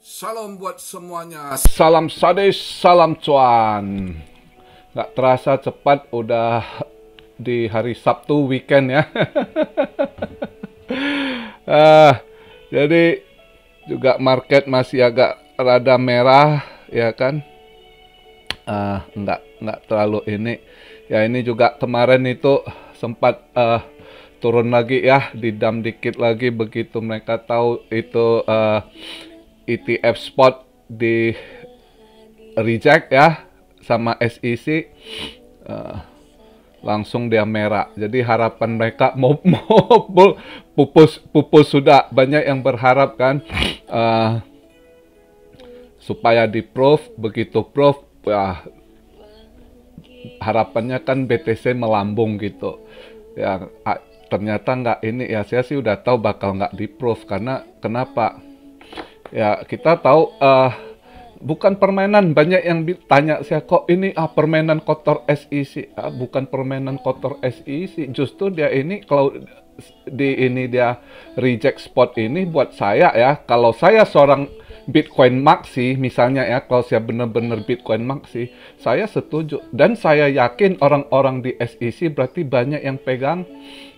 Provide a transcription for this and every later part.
Salam buat semuanya. Salam sadis, salam cuan. Nggak terasa cepat udah di hari Sabtu weekend ya. Jadi juga market masih agak rada merah ya kan. Nggak terlalu ini. Ya ini juga kemarin itu sempat turun lagi ya, didam dikit lagi begitu mereka tahu itu ETF spot di reject ya sama SEC, langsung dia merah. Jadi harapan mereka mau pupus sudah. Banyak yang berharap kan supaya di proof, begitu proof ya harapannya kan BTC melambung gitu ya. Ternyata nggak ini ya, saya sih udah tahu bakal nggak di proof. Karena kenapa ya, kita tahu bukan permainan. Banyak yang tanya saya, kok ini permainan kotor SEC. Bukan permainan kotor SEC, justru dia ini kalau dia reject spot ini buat saya ya, kalau saya seorang Bitcoin maxi misalnya ya, kalau saya benar-benar Bitcoin maxi, saya setuju. Dan saya yakin orang-orang di SEC berarti banyak yang pegang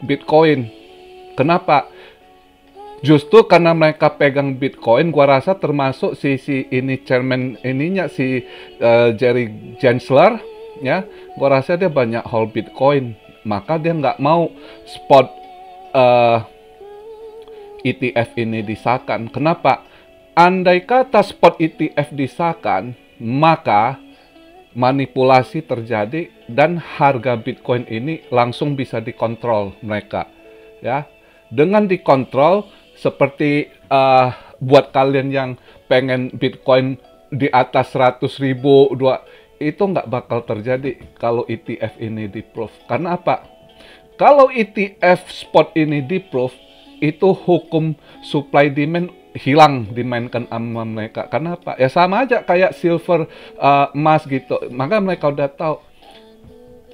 Bitcoin. Kenapa? Justru karena mereka pegang Bitcoin, gua rasa termasuk si ini chairman ininya si Jerry Gensler ya, gua rasa dia banyak hold Bitcoin, maka dia nggak mau spot ETF ini disahkan. Kenapa? Andai kata spot ETF disahkan, maka manipulasi terjadi dan harga Bitcoin ini langsung bisa dikontrol mereka ya. Dengan dikontrol, seperti buat kalian yang pengen Bitcoin di atas 100.000 itu nggak bakal terjadi kalau ETF ini di proof. Karena apa? Kalau ETF spot ini di proof, itu hukum supply demand hilang dimainkan sama mereka. Karena apa? Ya sama aja kayak silver, emas gitu. Maka mereka udah tahu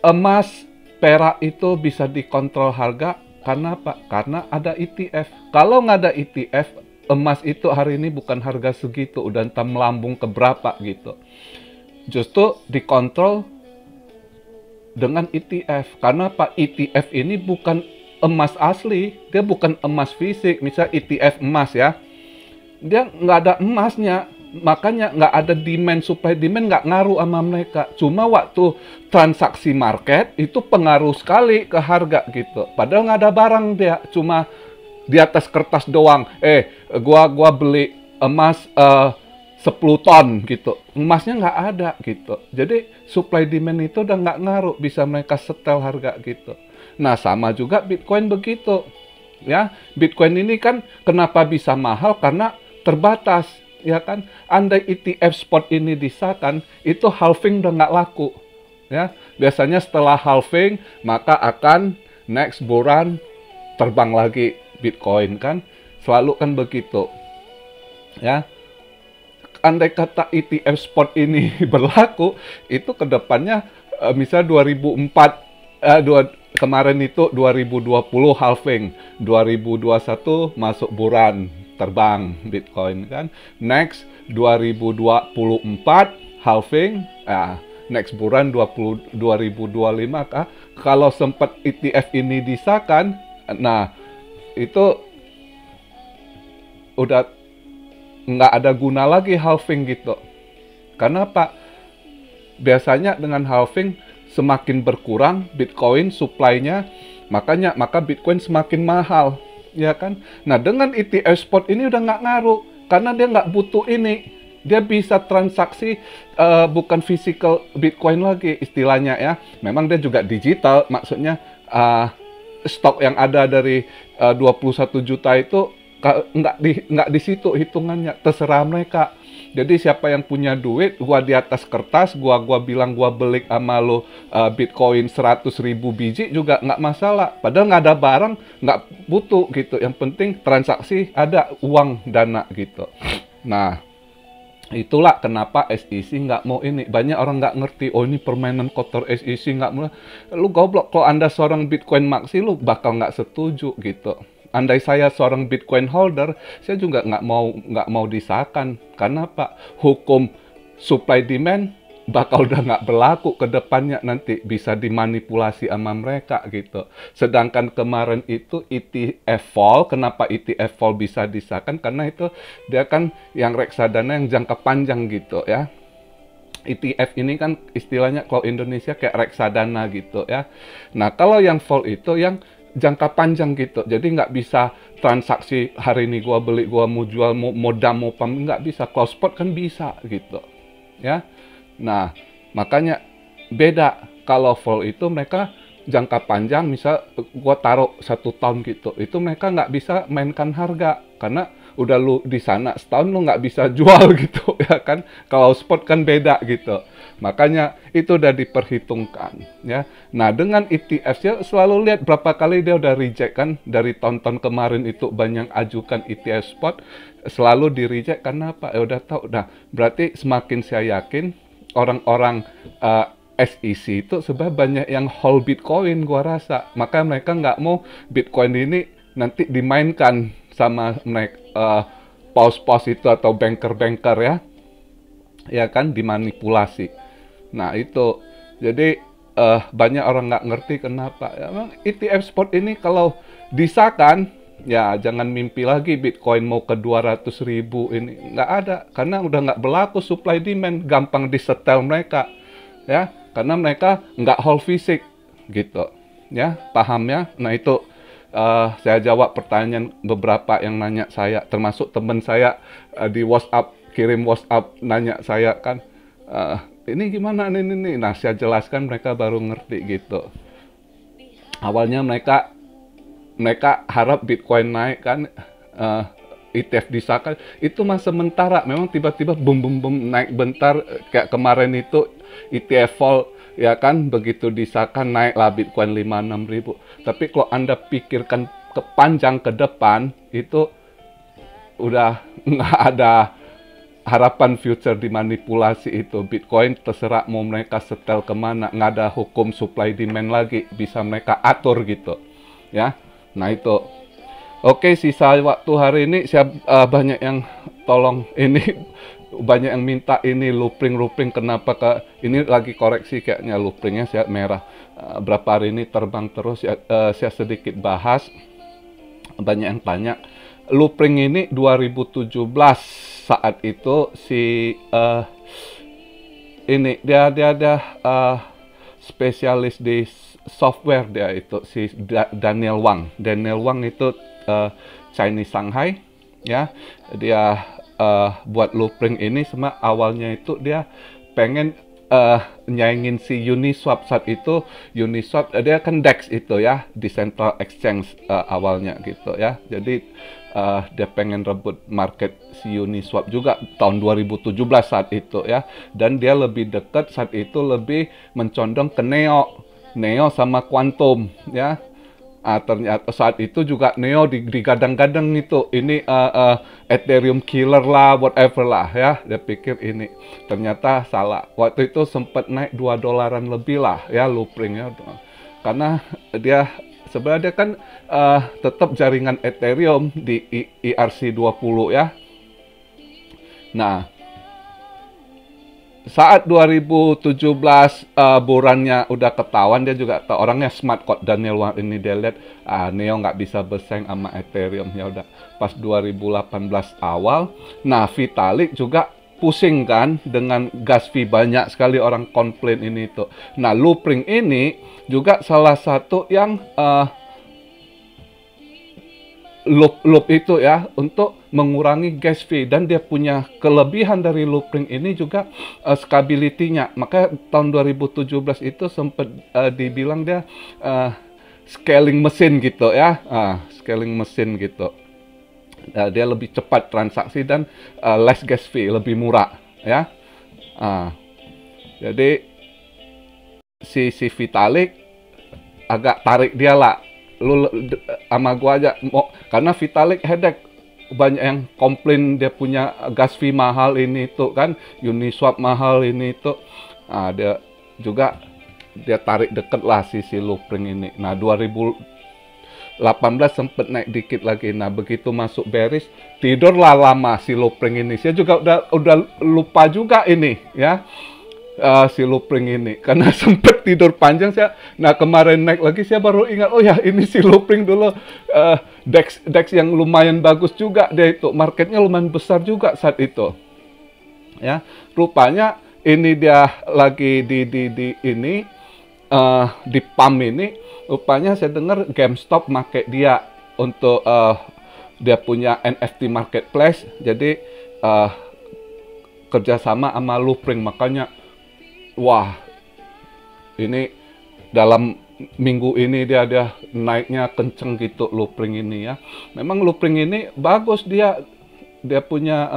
emas, perak itu bisa dikontrol harga. Karena apa? Karena ada ETF. Kalau nggak ada ETF, emas itu hari ini bukan harga segitu, udah entah melambung ke berapa gitu. Justru dikontrol dengan ETF. Karena apa? ETF ini bukan emas asli, dia bukan emas fisik. Misal ETF emas ya, dia nggak ada emasnya, makanya nggak ada demand, supply demand nggak ngaruh sama mereka. Cuma waktu transaksi market itu pengaruh sekali ke harga gitu. Padahal nggak ada barang, dia cuma di atas kertas doang. Gua beli emas 10 ton gitu, emasnya nggak ada gitu. Jadi supply demand itu udah nggak ngaruh, bisa mereka setel harga gitu. Nah sama juga Bitcoin begitu ya. Bitcoin ini kan kenapa bisa mahal? Karena terbatas ya kan. Andai ETF spot ini disahkan, itu halving udah nggak laku ya. Biasanya setelah halving maka akan next bulan terbang lagi Bitcoin kan, selalu kan begitu ya. Andai kata ETF spot ini berlaku, itu kedepannya misal 2004 kemarin itu 2020 halving, 2021 masuk bulan terbang Bitcoin kan. Next 2024 halving, next bulan 2025 kah? Kalau sempat ETF ini disahkan, nah itu udah nggak ada guna lagi halving gitu. Karena apa? Biasanya dengan halving semakin berkurang Bitcoin supply-nya, maka Bitcoin semakin mahal ya kan. Nah dengan ETF spot ini udah nggak ngaruh, karena dia nggak butuh ini. Dia bisa transaksi bukan physical Bitcoin lagi istilahnya ya. Memang dia juga digital, maksudnya stok yang ada dari 21 juta itu nggak di situ hitungannya, terserah mereka. Jadi siapa yang punya duit, gua di atas kertas, gua bilang gua beli sama lo Bitcoin 100.000 biji juga nggak masalah. Padahal nggak ada barang, nggak butuh gitu. Yang penting transaksi ada uang dana gitu. Nah itulah kenapa SEC nggak mau ini. Banyak orang nggak ngerti, oh ini permainan kotor SEC nggak mau. Lu goblok, kalau Anda seorang Bitcoin maxi lu bakal nggak setuju gitu andai saya seorang Bitcoin holder, saya juga nggak mau disahkan. Karena Pak, hukum supply demand bakal udah nggak berlaku ke depannya, nanti bisa dimanipulasi sama mereka gitu. Sedangkan kemarin itu ETF Vol, kenapa ETF Vol bisa disahkan? Karena itu dia kan yang reksadana yang jangka panjang gitu ya. ETF ini kan istilahnya kalau Indonesia kayak reksadana gitu ya. Nah, kalau yang Vol itu yang jangka panjang gitu. Jadi nggak bisa transaksi hari ini gua beli, gua mau jual, mau dam, mau pam, nggak bisa. Kalau spot kan bisa gitu ya. Nah, makanya beda. Kalau Vol itu mereka jangka panjang, misal gua taruh 1 tahun gitu, itu mereka nggak bisa mainkan harga karena udah lu di sana setahun lu nggak bisa jual gitu ya kan. Kalau spot kan beda gitu. Makanya itu udah diperhitungkan ya. Nah, dengan ETF ya selalu lihat berapa kali dia udah reject kan, dari tahun-tahun kemarin itu banyak ajukan ETF spot selalu di reject karena apa? Ya udah tahu. Nah, berarti semakin saya yakin orang-orang SEC itu sebenarnya banyak yang hold Bitcoin, gua rasa. Maka mereka nggak mau Bitcoin ini nanti dimainkan sama mereka, paus-paus itu atau banker-banker ya kan, dimanipulasi. Nah itu, jadi banyak orang nggak ngerti kenapa. Ya, emang ETF spot ini kalau disahkan, ya jangan mimpi lagi Bitcoin mau ke 200.000 ini. Nggak ada, karena udah nggak berlaku supply demand, gampang disetel mereka. Ya, karena mereka nggak hold fisik gitu. Ya, paham ya? Nah itu saya jawab pertanyaan beberapa yang nanya saya, termasuk teman saya di WhatsApp, kirim WhatsApp nanya saya kan, ini gimana nih? Nah, saya jelaskan mereka baru ngerti gitu. Awalnya mereka harap Bitcoin naik kan, ETF disahkan, itu mah sementara. Memang tiba-tiba bum naik bentar, kayak kemarin itu ETF Vol ya kan, begitu disahkan naiklah Bitcoin 5-6 ribu. Tapi kalau Anda pikirkan panjang ke depan, itu udah nggak ada harapan future dimanipulasi itu. Bitcoin terserah mau mereka setel kemana, nggak ada hukum supply demand lagi, bisa mereka atur gitu ya. Nah itu. Oke, sisa waktu hari ini saya banyak yang tolong ini banyak yang minta ini looping kenapa ini lagi koreksi kayaknya loopingnya saya merah. Berapa hari ini terbang terus ya, saya sedikit bahas. Banyak yang tanya looping ini 2017 saat itu si ini dia spesialis di software, dia itu si Daniel Wang itu Chinese Shanghai ya. Dia buat looping ini semua awalnya itu dia pengen nyaingin si Uniswap saat itu. Uniswap dia kan DEX itu ya, Decentral Exchange awalnya gitu ya. Jadi dia pengen rebut market si Uniswap juga tahun 2017 saat itu ya. Dan dia lebih dekat saat itu, lebih mencondong ke Neo sama Quantum ya. Ternyata saat itu juga Neo digadang-gadang itu, ini Ethereum killer lah, whatever lah ya. Dia pikir ini, ternyata salah. Waktu itu sempat naik $2 lebih lah ya loopingnya, karena dia sebenarnya kan tetap jaringan Ethereum di ERC20 ya. Nah, saat 2017 burannya udah ketahuan, dia juga orangnya smart kok, Daniel Wang ini. Dia lihat Neo nggak bisa bersaing sama Ethereum, ya udah pas 2018 awal. Nah, Vitalik juga pusing kan dengan gas fee, banyak sekali orang komplain ini itu. Nah, looping ini juga salah satu yang loop itu ya, untuk mengurangi gas fee. Dan dia punya kelebihan dari looping ini juga stability-nya. Maka tahun 2017 itu sempat dibilang dia scaling mesin gitu ya, scaling mesin gitu. Dia lebih cepat transaksi dan less gas fee, lebih murah ya. Jadi si Vitalik agak tarik dia lah, lu sama gua aja mau, karena Vitalik headache, banyak yang komplain dia punya gas fee mahal ini itu kan, Uniswap mahal ini itu. Dia juga dia tarik deket lah si looping ini. Nah, 18 sempet naik dikit lagi. Nah, begitu masuk bearish, tidurlah lama si Lupring ini. Saya juga udah lupa juga ini ya. Si Lupring ini karena sempet tidur panjang saya. Nah, kemarin naik lagi saya baru ingat, oh ya ini si Lupring dulu DEX yang lumayan bagus juga dia itu. Marketnya lumayan besar juga saat itu. Ya, rupanya ini dia lagi di ini di pump ini, rupanya saya dengar GameStop make dia untuk dia punya NFT marketplace. Jadi kerjasama sama Lupring, makanya wah, ini dalam minggu ini dia naiknya kenceng gitu Lupring ini ya. Memang Lupring ini bagus, dia punya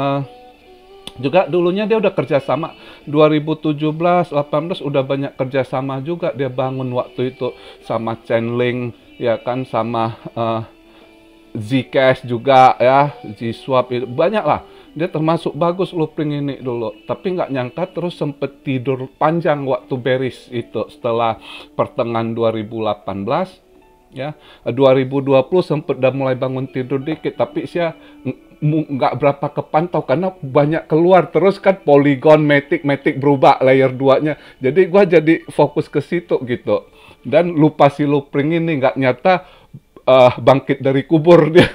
juga dulunya dia udah kerjasama 2017, 18 udah banyak kerjasama juga dia bangun waktu itu sama Chainlink ya kan, sama Zcash juga ya, Zswap itu banyak lah. Dia termasuk bagus Lupring ini dulu, tapi nggak nyangka terus sempet tidur panjang waktu bearish itu setelah pertengahan 2018 ya. 2020 sempet udah mulai bangun tidur dikit, tapi saya nggak berapa kepantau karena banyak keluar terus kan, Polygon, Matic berubah layer 2-nya. Jadi gua jadi fokus ke situ gitu. Dan lupa si Lupring ini nggak nyata bangkit dari kubur dia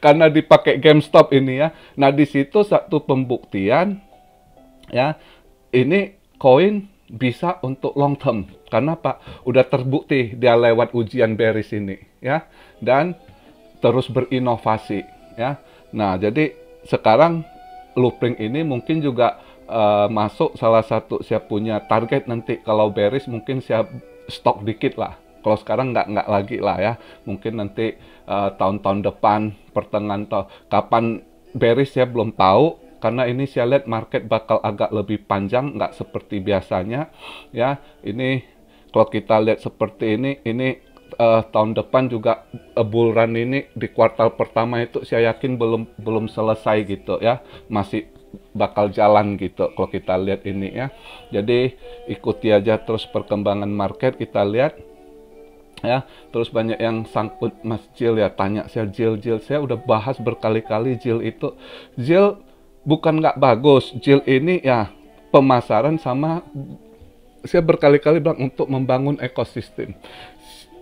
karena dipakai GameStop ini ya. Nah, di situ satu pembuktian ya, ini koin bisa untuk long term. Karena Pak udah terbukti dia lewat ujian bearish ini ya, dan terus berinovasi ya. Nah, jadi sekarang Lupring ini mungkin juga masuk salah satu saya punya target nanti kalau bearish, mungkin saya stok dikit lah. Kalau sekarang nggak lagi lah ya. Mungkin nanti tahun-tahun depan, pertengahan tahun. Kapan bearish saya belum tahu. Karena ini saya lihat market bakal agak lebih panjang, nggak seperti biasanya. Ya, ini kalau kita lihat seperti ini tahun depan juga bull run ini di kuartal pertama itu saya yakin belum selesai gitu ya. Masih bakal jalan gitu kalau kita lihat ini ya. Jadi ikuti aja terus perkembangan market, kita lihat. Ya, terus banyak yang sangkut Mas Jill ya, tanya saya Jill, saya udah bahas berkali-kali Jill itu. Jill bukan nggak bagus, Jill ini ya pemasaran sama, saya berkali-kali bilang untuk membangun ekosistem.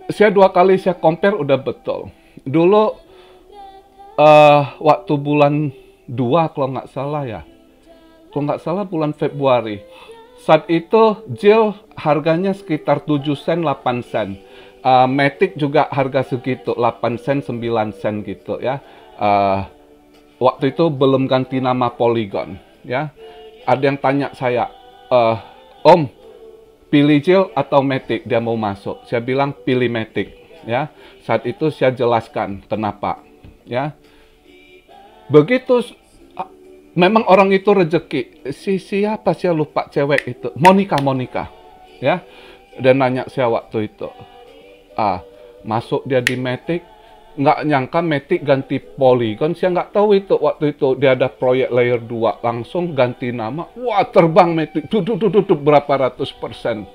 Saya 2 kali saya compare udah betul. Dulu waktu bulan 2 kalau nggak salah ya, kalau nggak salah bulan Februari, saat itu Jill harganya sekitar 7 sen 8 sen. Matic juga harga segitu, 8 sen 9 sen gitu ya. Waktu itu belum ganti nama Polygon ya. Ada yang tanya saya, Om, pilih Jill atau Matic? Dia mau masuk. Saya bilang pilih Matic ya. Saat itu saya jelaskan kenapa ya. Begitu memang orang itu rezeki. Siapa saya lupa cewek itu, Monica ya. Dan nanya saya waktu itu, masuk dia di Matic, nggak nyangka Matic ganti Polygon. Saya nggak tahu itu waktu itu dia ada proyek layer 2, langsung ganti nama. Wah, terbang Matic tuh berapa ratus %.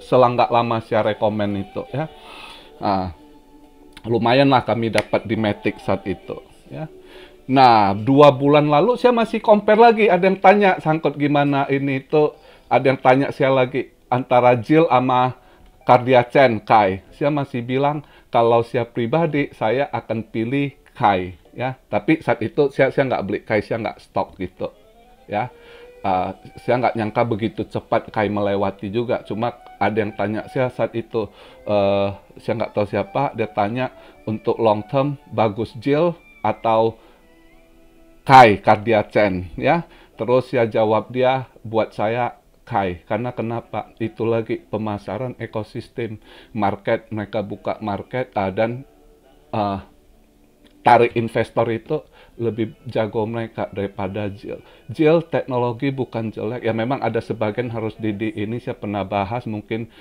Selang nggak lama saya rekomen itu ya. Lumayan lah kami dapat di Matic saat itu ya. Nah, 2 bulan lalu saya masih compare lagi. Ada yang tanya sangkut gimana ini itu. Ada yang tanya saya lagi antara Jill sama Cardia Chain, Kai. Saya masih bilang kalau saya pribadi saya akan pilih Kai ya. Tapi saat itu saya nggak beli Kai, saya nggak stok gitu ya. Saya nggak nyangka begitu cepat Kai melewati juga. Cuma ada yang tanya saya saat itu, saya nggak tahu siapa, dia tanya untuk long term bagus Jill atau Kai, Cardia Chain ya. Terus saya jawab dia, buat saya Kai. Karena kenapa? Itu lagi pemasaran ekosistem market, mereka buka market dan tarik investor itu lebih jago mereka daripada Jill. Jill teknologi bukan jelek ya, memang ada sebagian harus ini saya pernah bahas, mungkin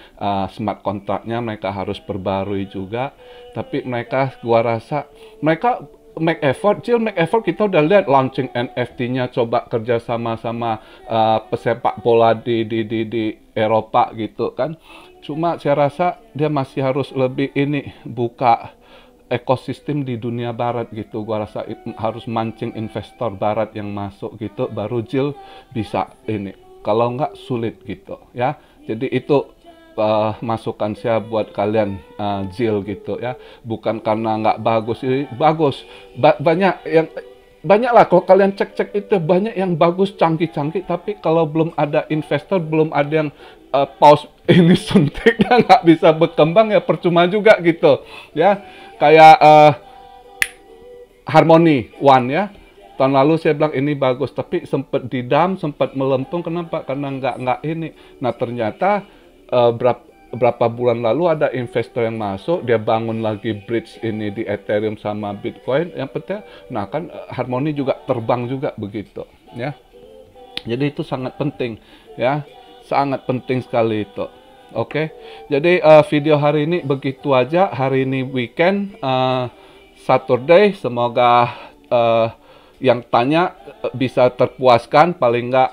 smart kontraknya mereka harus perbarui juga, tapi mereka gua rasa mereka make effort. Jill make effort, kita udah lihat launching NFT-nya, coba kerja sama pesepak bola di Eropa gitu kan. Cuma saya rasa dia masih harus lebih ini buka ekosistem di dunia barat gitu. Gua rasa harus mancing investor barat yang masuk gitu, baru Jill bisa ini. Kalau nggak sulit gitu ya. Jadi itu masukan saya buat kalian Jill gitu ya. Bukan karena nggak bagus, ini bagus. Banyak lah kalau kalian cek-cek itu banyak yang bagus, canggih-canggih, tapi kalau belum ada investor, belum ada yang pause ini suntik, nggak bisa berkembang ya percuma juga gitu ya. Kayak Harmony One ya. Tahun lalu saya bilang ini bagus, tapi sempat didam, sempat melempung. Kenapa? Karena nggak ini. Nah ternyata berapa bulan lalu ada investor yang masuk, dia bangun lagi bridge ini di Ethereum sama Bitcoin. Yang penting, nah kan Harmony juga terbang juga begitu, ya. Jadi itu sangat penting, ya, sangat penting sekali itu. Oke, jadi video hari ini begitu aja. Hari ini weekend, Saturday. Semoga yang tanya bisa terpuaskan, paling nggak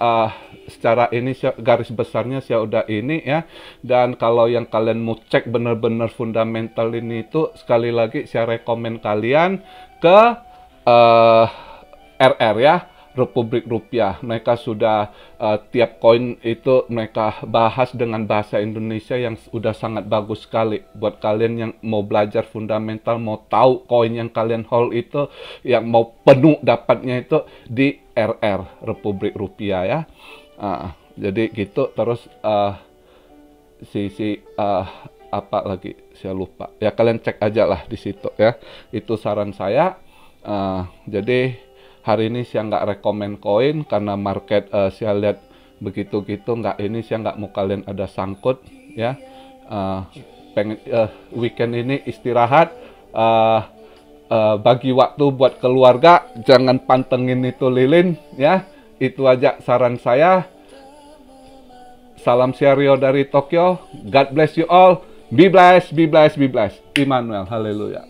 secara ini garis besarnya saya udah ini ya. Dan kalau yang kalian mau cek benar-benar fundamental ini itu, sekali lagi saya rekomen kalian ke RR ya, Republik Rupiah. Mereka sudah tiap koin itu mereka bahas dengan bahasa Indonesia yang sudah sangat bagus sekali. Buat kalian yang mau belajar fundamental, mau tahu koin yang kalian hold itu, yang mau penuh dapatnya itu di RR, Republik Rupiah ya. Jadi gitu. Terus apa lagi saya lupa ya, kalian cek aja lah di situ ya, itu saran saya. Jadi hari ini saya nggak rekomen koin karena market saya lihat begitu-gitu, nggak ini, saya nggak mau kalian ada sangkut ya. Pengen weekend ini istirahat, bagi waktu buat keluarga, jangan pantengin itu lilin ya. Itu aja saran saya. Salam Serio dari Tokyo. God bless you all. Be blessed, be blessed, be blessed. Immanuel. Haleluya.